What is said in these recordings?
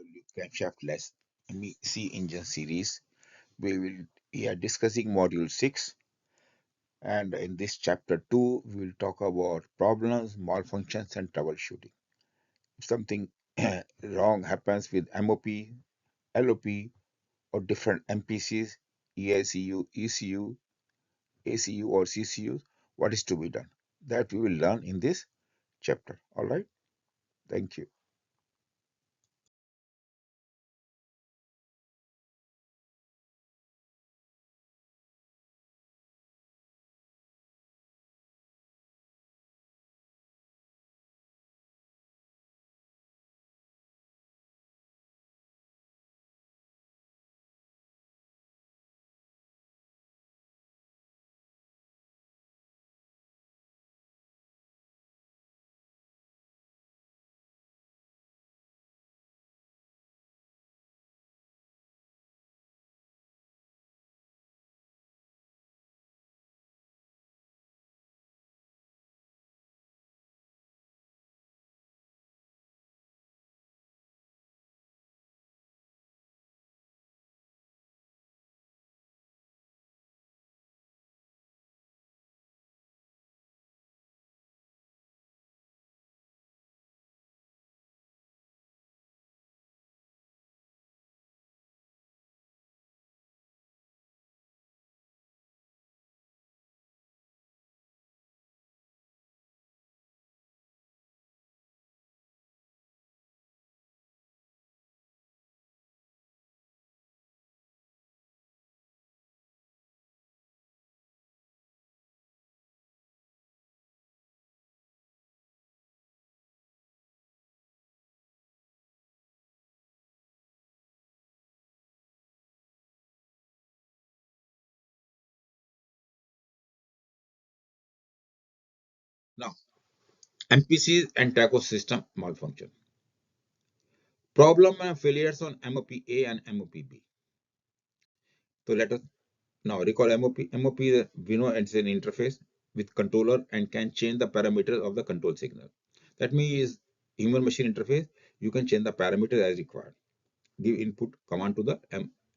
B&W Camshaft Less ME-C engine series. We are discussing module 6, and in this chapter 2 we will talk about problems, malfunctions and troubleshooting. If something wrong happens with MOP, LOP or different MPCs, EICU, ECU, ACU or CCU, what is to be done? That we will learn in this chapter. All right. Thank you. Now, MPCs and TACO system malfunction. Problem and failures on MOP A and MOP B. So let us now recall MOP. MOP we know it's an interface with controller and can change the parameters of the control signal. That means human machine interface, you can change the parameters as required. Give input command to the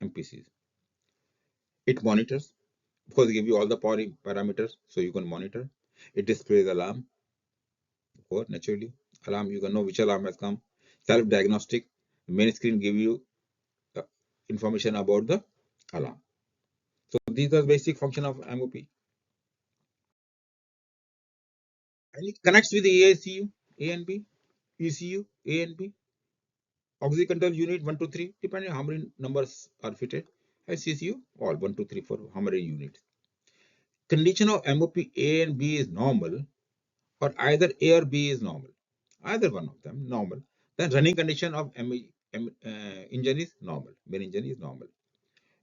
MPCs. It monitors. Of course, give you all the power parameters so you can monitor. It displays alarm. Or naturally, alarm, you can know which alarm has come. Self-diagnostic. Main screen give you information about the alarm. So these are basic function of MOP. And it connects with the AICU, A and B, ECU, A and B, auxiliary control unit 1, 2, 3, depending on how many numbers are fitted, and CCU, all 1, 2, 3, 4, how many units. Condition of MOP A and B is normal, or either A or B is normal, either one of them normal. Then running condition of engine is normal, main engine is normal.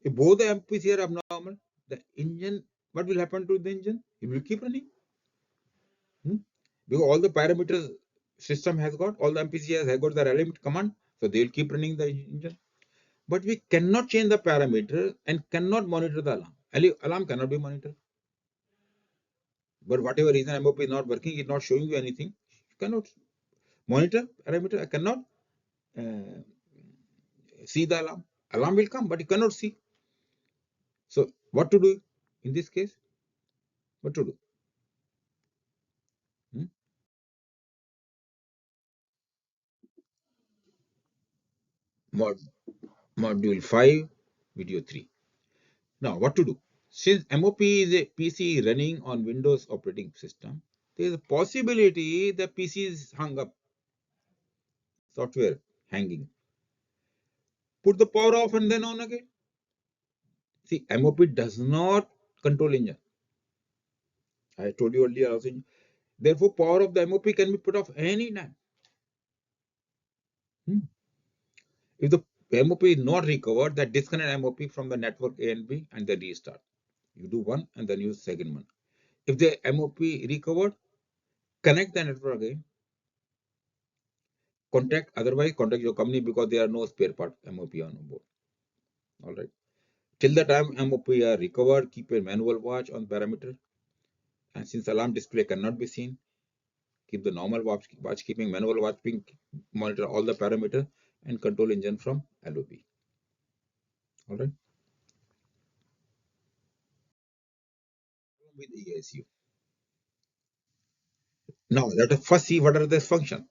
If both the MPs are abnormal, the engine, what will happen to the engine? It will keep running. Because all the parameters system has got, all the MPC has got the relevant command, so they will keep running the engine. But we cannot change the parameter and cannot monitor the alarm. Alarm cannot be monitored. But whatever reason MOP is not working, it's not showing you anything. You cannot monitor parameter. I cannot uh, see the alarm. Alarm will come, but you cannot see. So what to do in this case? What to do? Mod Module 5, video 3. Now, what to do? Since MOP is a PC running on Windows operating system, there is a possibility the PC is hung up, software hanging. Put the power off and then on again. See, MOP does not control engine. I told you earlier also. Therefore, power of the MOP can be put off any time. If the MOP is not recovered, then disconnect MOP from the network A and B and then restart. You do one and then use second one. If the MOP recovered, connect the network again. Otherwise contact your company because there are no spare part MOP on board. All right. Till the time MOP are recovered, keep a manual watch on parameter. And since alarm display cannot be seen, keep the normal watch keeping, manual watch keeping, monitor all the parameters and control engine from LOP. All right. With ESU. Now let us first see what are the functions.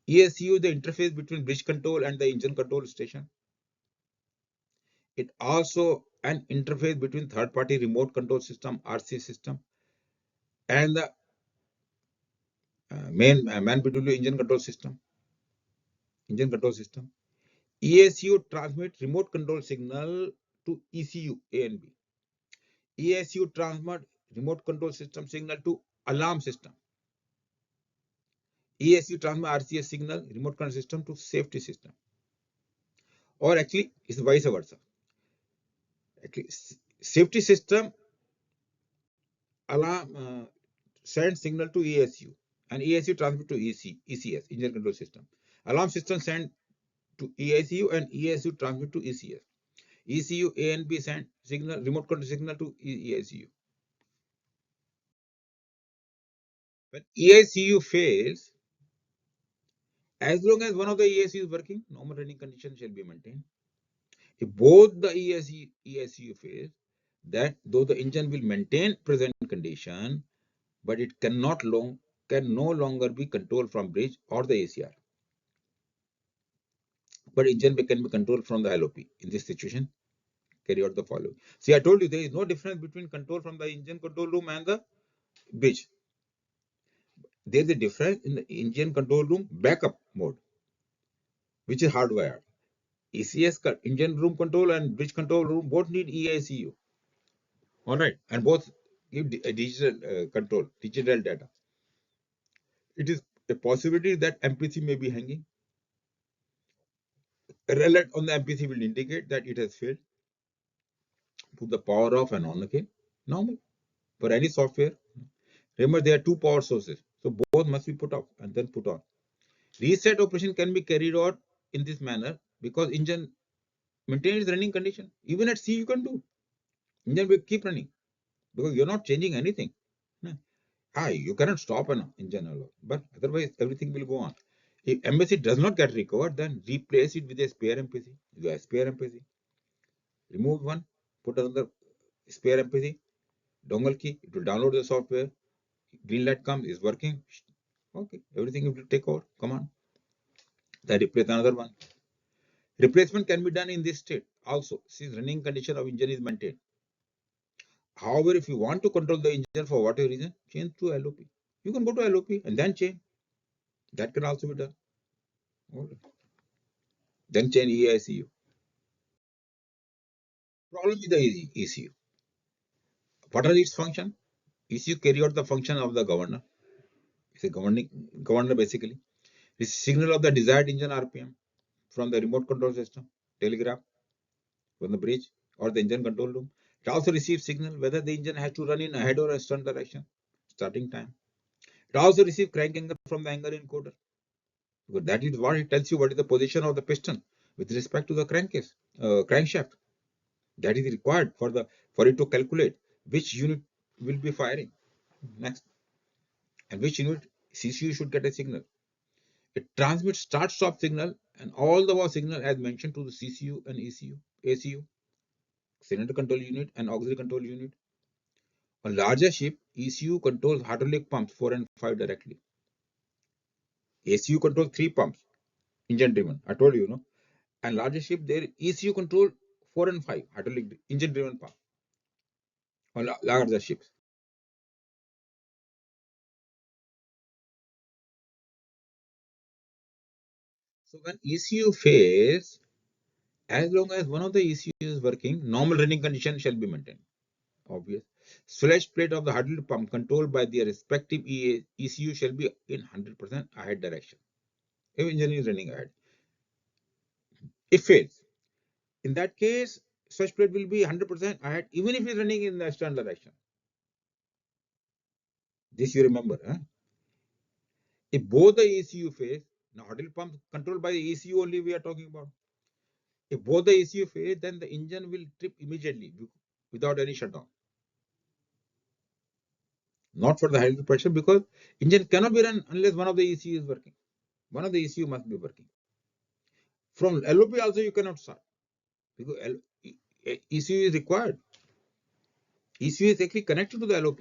ESU, the interface between bridge control and the engine control station. It also an interface between third-party remote control system, RC system, and the main man BW engine control system. ESU transmit remote control signal to ECU A and B. ESU transmit remote control system signal to alarm system. ESU transmit RCS signal remote control system to safety system. Or actually, it's vice versa. Actually, safety system alarm send signal to ESU, and ESU transmit to ECS, engine control system. Alarm system send to ESU, and ESU transmit to ECS. ECU A and B send signal, remote control signal to ESU. When ESU fails, as long as one of the ESU is working, normal running condition shall be maintained. If both the ESU fail, that though the engine will maintain present condition, but it can no longer be controlled from bridge or the ACR. But engine can be controlled from the LOP. In this situation, carry out the following. See, I told you there is no difference between control from the engine control room and the bridge. There is a difference in the engine control room backup mode, which is hardwired. ECS engine room control and bridge control room both need EICU. All right, and both give digital control, digital data. It is a possibility that MPC may be hanging. A relay on the MPC will indicate that it has failed. Put the power off and on again. Normal for any software. Remember, there are two power sources, so both must be put off and then put on. Reset operation can be carried out in this manner because engine maintains its running condition. Even at sea, you can do. Engine will keep running because you're not changing anything. You cannot stop an engine alone, but otherwise everything will go on. If MPC does not get recovered, then replace it with a spare MPC. You have a spare MPC. Remove one, put another spare MPC, dongle key, it will download the software. Green light comes, is working. Okay, everything will take over. Come on. Then replace another one. Replacement can be done in this state also, since running condition of engine is maintained. However, if you want to control the engine for whatever reason, change to LOP. You can go to LOP and then change. That can also be done. Okay. Then change EICU. Problem with the ECU. What are its function? ECU carry out the function of the governor. It's a governor basically. It's signal of the desired engine RPM from the remote control system, telegraph from the bridge or the engine control room. It also receives signal whether the engine has to run in ahead or astern direction, starting time. It also receives crank angle from the angle encoder. Because that is what it tells you what is the position of the piston with respect to the crankshaft. That is required for it to calculate which unit will be firing next and which unit CCU should get a signal. It transmits start-stop signal and all the war signal as mentioned to the CCU and ECU, ACU, cylinder control unit and auxiliary control unit. On larger ship, ECU controls hydraulic pumps 4 and 5 directly. ACU controls 3 pumps, engine driven. I told you, no? And larger ship, there ECU control 4 and 5 hydraulic engine driven pump on larger ships. So when ECU fails, as long as one of the ECU is working, normal running condition shall be maintained. Obvious. Flash plate of the hydraulic pump controlled by their respective ECU shall be in 100% ahead direction. If engine is running ahead. It fails. In that case, such plate will be 100% ahead even if it's running in the astern direction. This you remember. Huh? If both the ECU fail, now hydraulic pump controlled by the ECU only we are talking about. If both the ECU fail, then the engine will trip immediately without any shutdown. Not for the hydraulic pressure because engine cannot be run unless one of the ECU is working. One of the ECU must be working. From LOP also you cannot start because ECU is required. ECU is actually connected to the LOP.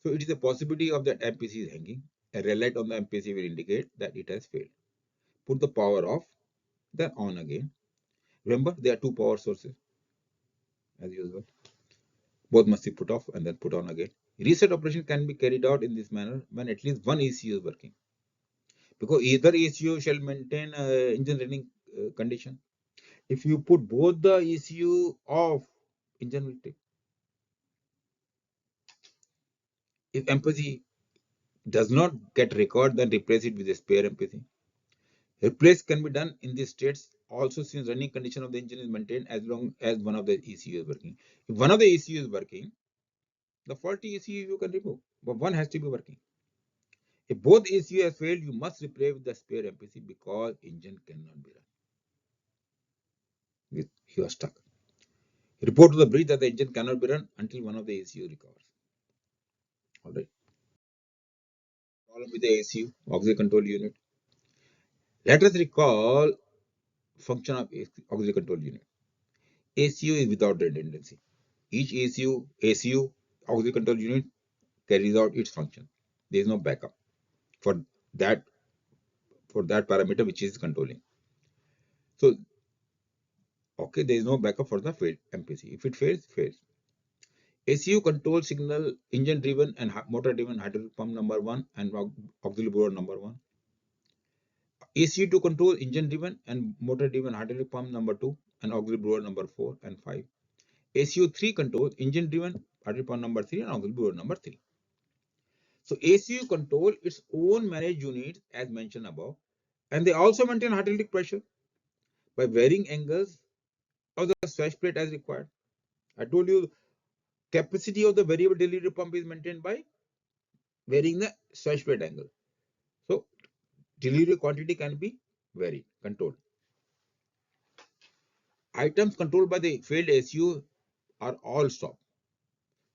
So it is a possibility of that MPC is hanging. A red light on the MPC will indicate that it has failed. Put the power off, then on again. Remember, there are two power sources as usual. Both must be put off and then put on again. Reset operation can be carried out in this manner when at least one ECU is working. Because either ECU shall maintain engine running condition. If you put both the ECU off, engine will take. If MPC does not get record, then replace it with a spare MPC. Replace can be done in these states also since running condition of the engine is maintained as long as one of the ECU is working. If one of the ECU is working, the faulty ECU you can remove, but one has to be working. If both ECU has failed, you must replace with the spare MPC because engine cannot be run. You are stuck. Report to the bridge that the engine cannot be run until one of the ECU recovers. All right. Problem with the ACU, auxiliary control unit. Let us recall function of auxiliary control unit. ACU is without redundancy. Each ACU auxiliary control unit carries out its function. There is no backup for that parameter which is controlling. So okay, there is no backup for the failed MPC. If it fails, fails. ACU control signal engine driven and motor driven hydraulic pump number 1 and auxiliary blower number 1. ACU to control engine driven and motor driven hydraulic pump number 2 and auxiliary blower number 4 and 5. ACU 3 control engine driven hydraulic pump number 3 and auxiliary blower number 3. So ACU control its own managed units as mentioned above, and they also maintain hydraulic pressure by varying angles of the swash plate as required. I told you capacity of the variable delivery pump is maintained by varying the swash plate angle. So delivery quantity can be varied, controlled. Items controlled by the failed ACU are all stopped.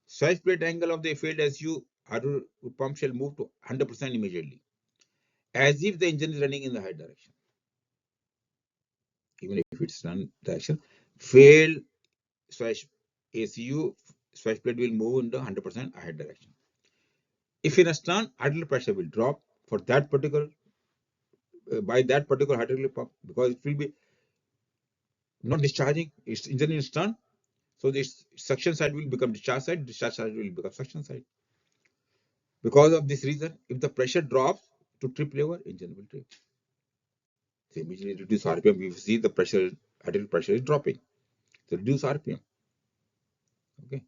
Swash plate angle of the failed ACU hydraulic pump shall move to 100% immediately, as if the engine is running in the right direction. Even if it's run direction, failed swash ACU swash plate will move in the 100% ahead direction. If in a stun, hydraulic pressure will drop for that particular by that particular hydraulic pump because it will be not discharging. Its engine is stun, so this suction side will become discharge side will become suction side. Because of this reason, if the pressure drops to trip level, engine will trip. So immediately reduce RPM. You see the pressure, hydraulic pressure is dropping. So reduce RPM. Okay.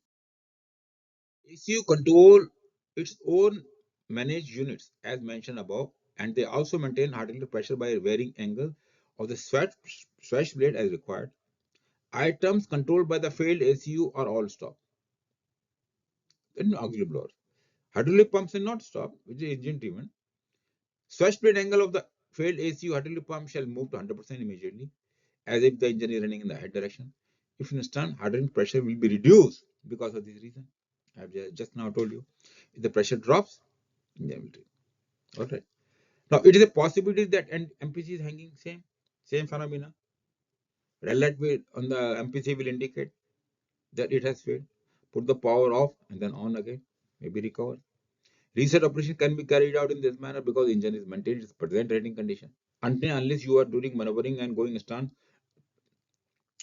ECU control its own managed units as mentioned above, and they also maintain hydraulic pressure by varying angle of the swash blade as required. Items controlled by the failed ACU are all stopped. Then auxiliary blowers. Hydraulic pumps are not stopped, which is engine driven. Swash blade angle of the failed ACU hydraulic pump shall move to 100% immediately, as if the engine is running in the right direction. If in stun, hydraulic pressure will be reduced because of this reason. I have just now told you. If the pressure drops, engine will trip. All right. Now it is a possibility that MPC is hanging same phenomena. Red light will on the MPC will indicate that it has failed. Put the power off and then on again. Maybe recover. Reset operation can be carried out in this manner because engine is maintained its present rating condition. Unless you are doing maneuvering and going stun,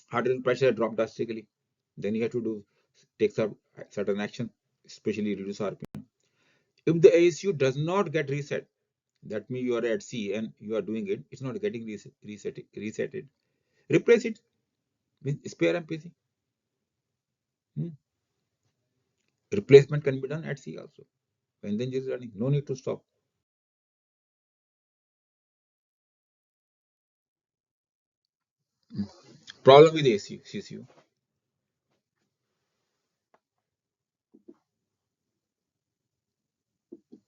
hydraulic pressure drop drastically. Then you have to take some certain action, especially reduce RPM. If the ASU does not get reset, that means you are at sea and you are doing it, it's not getting resetted. Replace it with spare MPC. Replacement can be done at sea also. When the engine is running, no need to stop. Problem with ACU, CCU.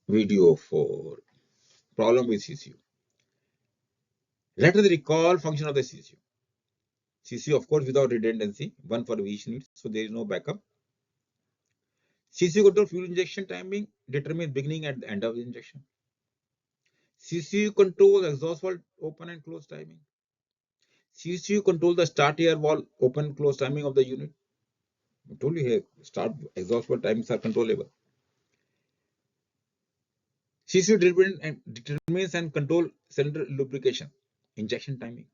Video for problem with CCU. Let us recall function of the CCU. CCU, of course, without redundancy, one for each unit, so there is no backup. CCU control fuel injection timing determines beginning and the end of the injection. CCU control exhaust valve open and close timing. CCU control the start air valve open close timing of the unit. I told you here, start exhaust valve timings are controllable. CCU determines and control cylinder lubrication, injection timing.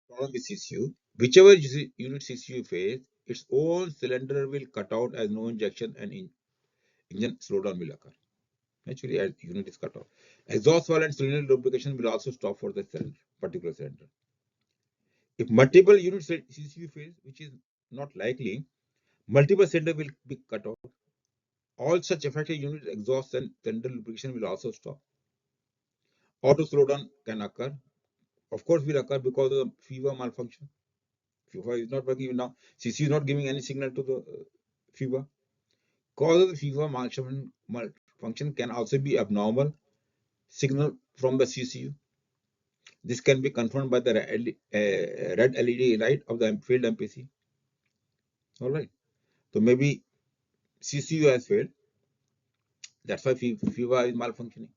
Problem with CCU, whichever unit CCU fails, its own cylinder will cut out as no injection and engine slowdown will occur. Naturally, as unit is cut off. Exhaust valve and cylinder lubrication will also stop for the cylinder, particular cylinder. If multiple units CCU fails, which is not likely, multiple cylinder will be cut off. All such affected unit exhaust and cylinder lubrication will also stop. Auto slowdown can occur. Of course, will occur because of the fever malfunction. Fever is not working now. CCU is not giving any signal to the fever. Cause of the fever malfunction can also be abnormal signal from the CCU. This can be confirmed by the red LED light of the failed MPC. All right. So maybe CCU has failed. That's why fever is malfunctioning.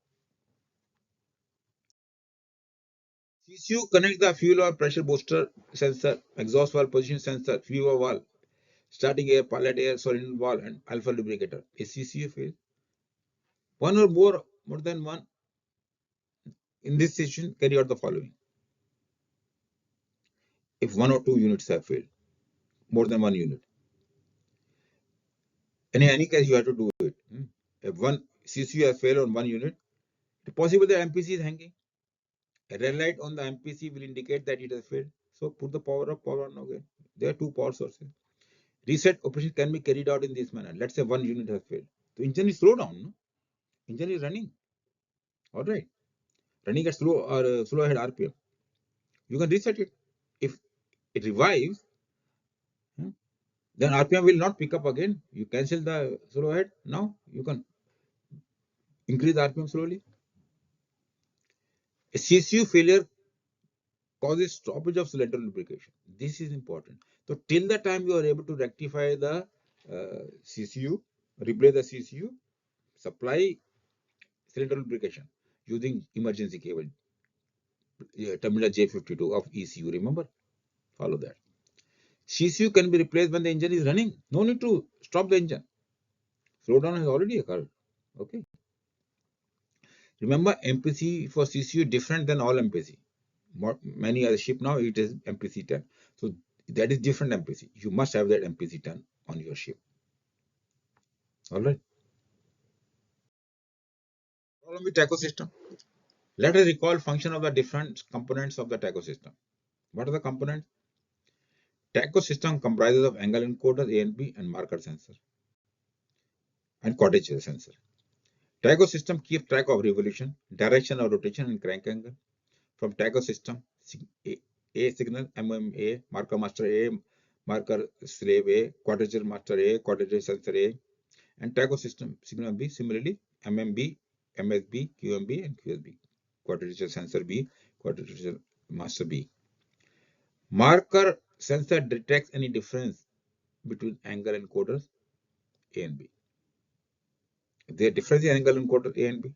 CCU connects the fuel or pressure booster sensor, exhaust valve position sensor, fever valve, starting air, pilot air, solenoid valve, and alpha lubricator. Is CCU failed? One or more than one in this situation carry out the following. If one or two units have failed, more than one unit. In any case, you have to do it. If one CCU has failed on one unit, it's possible the MPC is hanging. A red light on the MPC will indicate that it has failed. So put the power up, power on again. There are two power sources. Reset operation can be carried out in this manner. Let's say one unit has failed. The engine is slow down. No? Engine is running. All right. Running at slow or slow ahead RPM. You can reset it. If it revives, then RPM will not pick up again. You cancel the slow ahead. Now you can increase the RPM slowly. A CCU failure causes stoppage of cylinder lubrication. This is important. So till the time you are able to rectify the CCU, replace the CCU, supply cylinder lubrication using emergency cable, terminal J52 of ECU. Remember, follow that. CCU can be replaced when the engine is running. No need to stop the engine. Slowdown has already occurred. Okay. Remember, MPC for CCU different than all MPC. Many other ship now it is MPC 10. So that is different MPC. You must have that MPC 10 on your ship. All right. Problem with tacho system. Let us recall function of the different components of the tacho system. What are the components? Tacho system comprises of angle encoder A and B and marker sensor and cottage sensor. Tacho system keeps track of revolution, direction of rotation and crank angle. From tacho system, A signal, MMA, marker master A, marker slave A, quadrature master A, quadrature sensor A, and tacho system signal B, similarly MMB, MSB, QMB, and QSB. Quadrature sensor B, quadrature master B. Marker sensor detects any difference between angle encoders A and B. If there is difference in angle encoder A and B,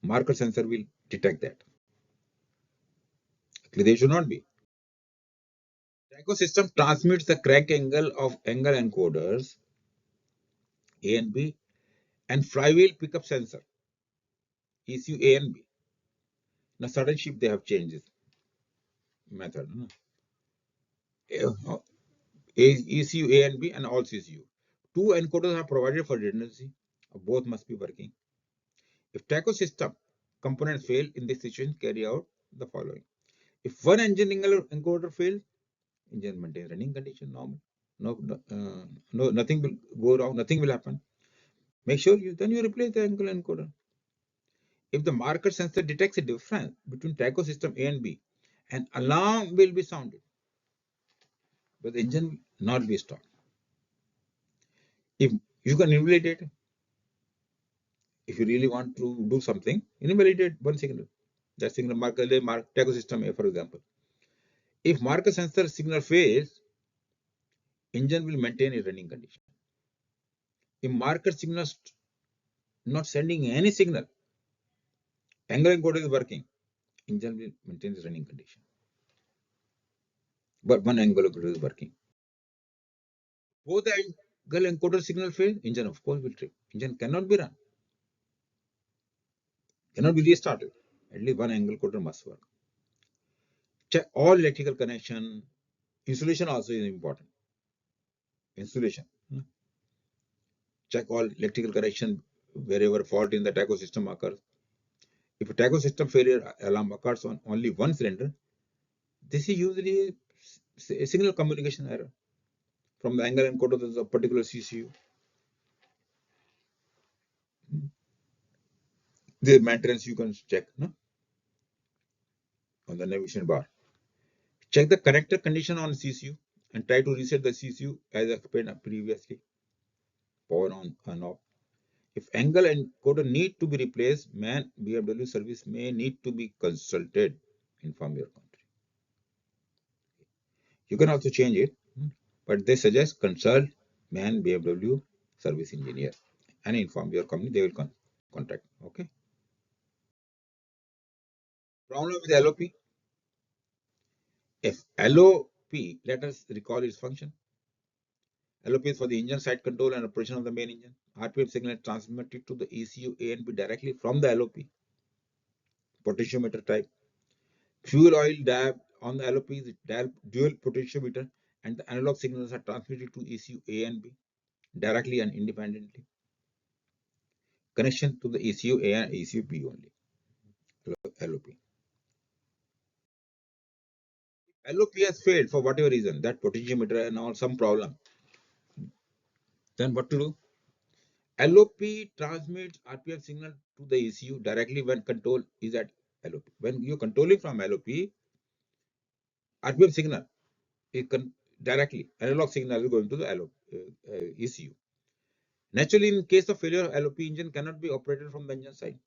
marker sensor will detect that. They should not be. Tacho system transmits the crank angle of angle encoders A and B and flywheel pickup sensor ECU A and B. Now certain ship they have changed this method. ECU A and B and all CCU. Two encoders are provided for redundancy. Both must be working. If tacho system components fail in this situation, carry out the following. If one engine encoder fails, engine maintains running condition normal. No, nothing will go wrong. Nothing will happen. Make sure then you replace the angle encoder. If the marker sensor detects a difference between tacho system A and B, an alarm will be sounded, but the engine will not be stopped. If you can invalidate, if you really want to do something, invalidate one signal. That signal marker tacho system A, for example. If marker sensor signal fails, engine will maintain a running condition. If marker signal not sending any signal, Angle encoder is working, engine will maintain the running condition. But one angle encoder is working. Both the angle encoder signal fail, engine of course will trip. Engine cannot be run, cannot be restarted. At least one angle encoder must work. Check all electrical connection. Insulation also is important. Insulation. Check all electrical connection wherever fault in the tacho system occurs. If a tacho system failure alarm occurs on only one cylinder, this is usually a signal communication error from the angle encoder of the particular CCU. The maintenance you can check on the navigation bar. Check the connector condition on CCU and try to reset the CCU as explained previously. Power on and off. If angle encoder need to be replaced, B&W service may need to be consulted. Inform your country. You can also change it, but they suggest consult B&W service engineer and inform your company. They will contact. Okay. Problem with LOP. If LOP, let us recall its function. LOP is for the engine side control and operation of the main engine. RPM signal is transmitted to the ECU A and B directly from the LOP. Potentiometer type. Fuel oil dial on the LOP is dual potentiometer, and the analog signals are transmitted to ECU A and B directly and independently. Connection to the ECU A and ECU B only. LOP. LOP has failed for whatever reason, that potentiometer and all some problem. Then what to do? LOP transmits RPM signal to the ECU directly when control is at LOP. When you're controlling from LOP, RPM signal is directly, analog signal is going to the ECU. Naturally, in case of failure, LOP engine cannot be operated from the engine side.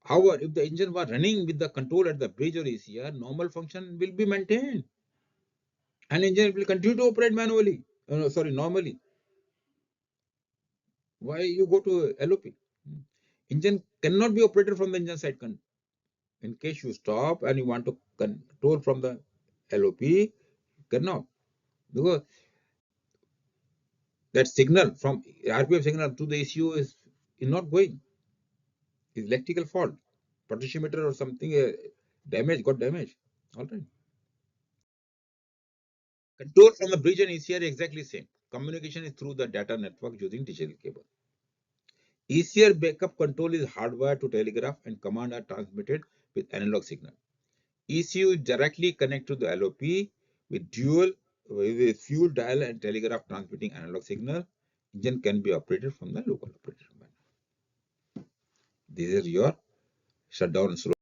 However, if the engine was running with the control at the bridge or ECR, normal function will be maintained. And engine will continue to operate manually. Normally. Why you go to LOP? Engine cannot be operated from the engine side. In case you stop and you want to control from the LOP, you cannot. Because that signal from RPM signal to the ECU is not going. It's electrical fault. Potentiometer or something got damaged. All right. Control from the bridge and ECR is exactly same. Communication is through the data network using digital cable. ECR backup control is hardwired to telegraph and command are transmitted with analog signal. ECU is directly connected to the LOP with fuel dial and telegraph transmitting analog signal. Engine can be operated from the local operator. This is your shutdown and slow